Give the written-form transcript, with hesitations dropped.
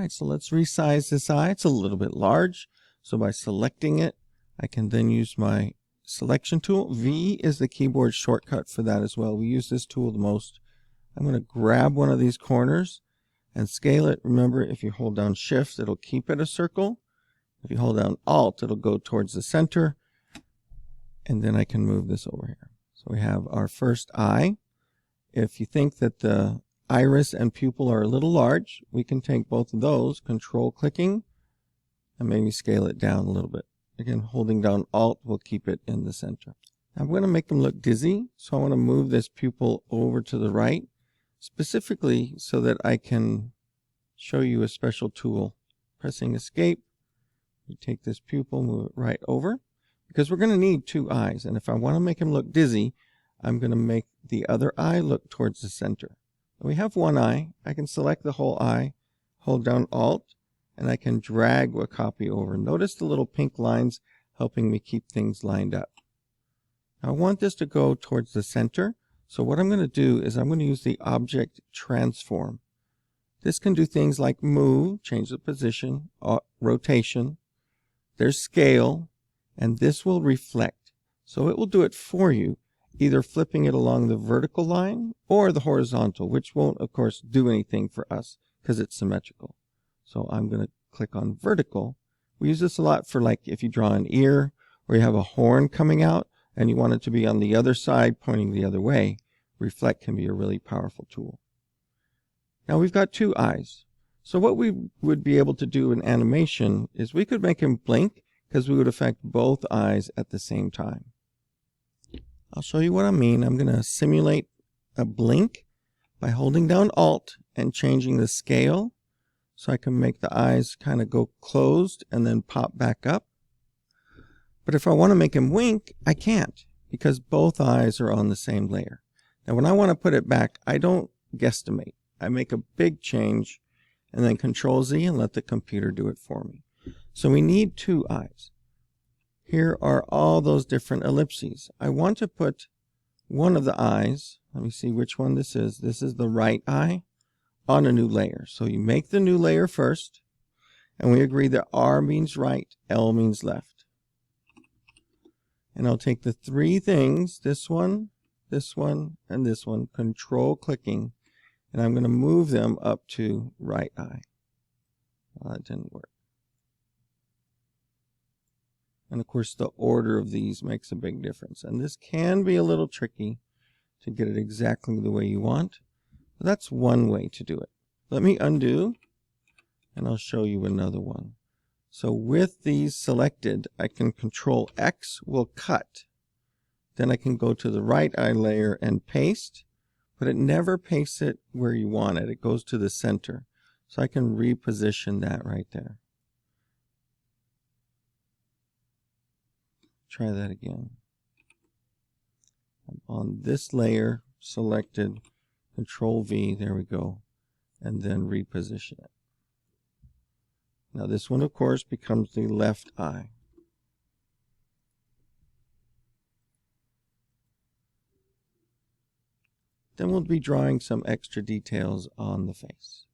right, so let's resize this eye. It's a little bit large. So by selecting it, I can then use my selection tool. V is the keyboard shortcut for that as well. We use this tool the most. I'm going to grab one of these corners and scale it. Remember, if you hold down Shift, it'll keep it a circle. If you hold down Alt, it'll go towards the center. And then I can move this over here. So we have our first eye. If you think that the iris and pupil are a little large, we can take both of those, control clicking, and maybe scale it down a little bit. Again, holding down Alt will keep it in the center. I'm going to make them look dizzy, so I want to move this pupil over to the right, specifically so that I can show you a special tool. Pressing Escape, you take this pupil, move it right over, because we're going to need two eyes, and if I want to make him look dizzy, I'm going to make the other eye look towards the center. We have one eye. I can select the whole eye, hold down Alt, and I can drag a copy over. Notice the little pink lines helping me keep things lined up. Now I want this to go towards the center, so what I'm going to do is I'm going to use the Object Transform. This can do things like move, change the position, rotation, there's scale, and this will reflect. So it will do it for you, either flipping it along the vertical line or the horizontal, which won't, of course, do anything for us because it's symmetrical. So I'm going to click on vertical. We use this a lot for like if you draw an ear or you have a horn coming out and you want it to be on the other side pointing the other way. Reflect can be a really powerful tool. Now we've got two eyes. So what we would be able to do in animation is we could make him blink because we would affect both eyes at the same time. I'll show you what I mean. I'm going to simulate a blink by holding down Alt and changing the scale so I can make the eyes kind of go closed and then pop back up. But if I want to make him wink, I can't because both eyes are on the same layer. Now when I want to put it back, I don't guesstimate. I make a big change and then Control Z and let the computer do it for me. So we need two eyes. Here are all those different ellipses. I want to put one of the eyes, let me see which one this is. This is the right eye on a new layer. So you make the new layer first, and we agree that R means right, L means left. And I'll take the three things, this one, and this one, control clicking, and I'm going to move them up to right eye. Well, that didn't work. And of course the order of these makes a big difference. And this can be a little tricky to get it exactly the way you want. But that's one way to do it. Let me undo and I'll show you another one. So with these selected, I can Control X will cut. Then I can go to the right eye layer and paste, but it never pastes it where you want it. It goes to the center. So I can reposition that right there. Try that again. I'm on this layer, selected, Control V, there we go, and then reposition it. Now this one, of course, becomes the left eye. Then we'll be drawing some extra details on the face.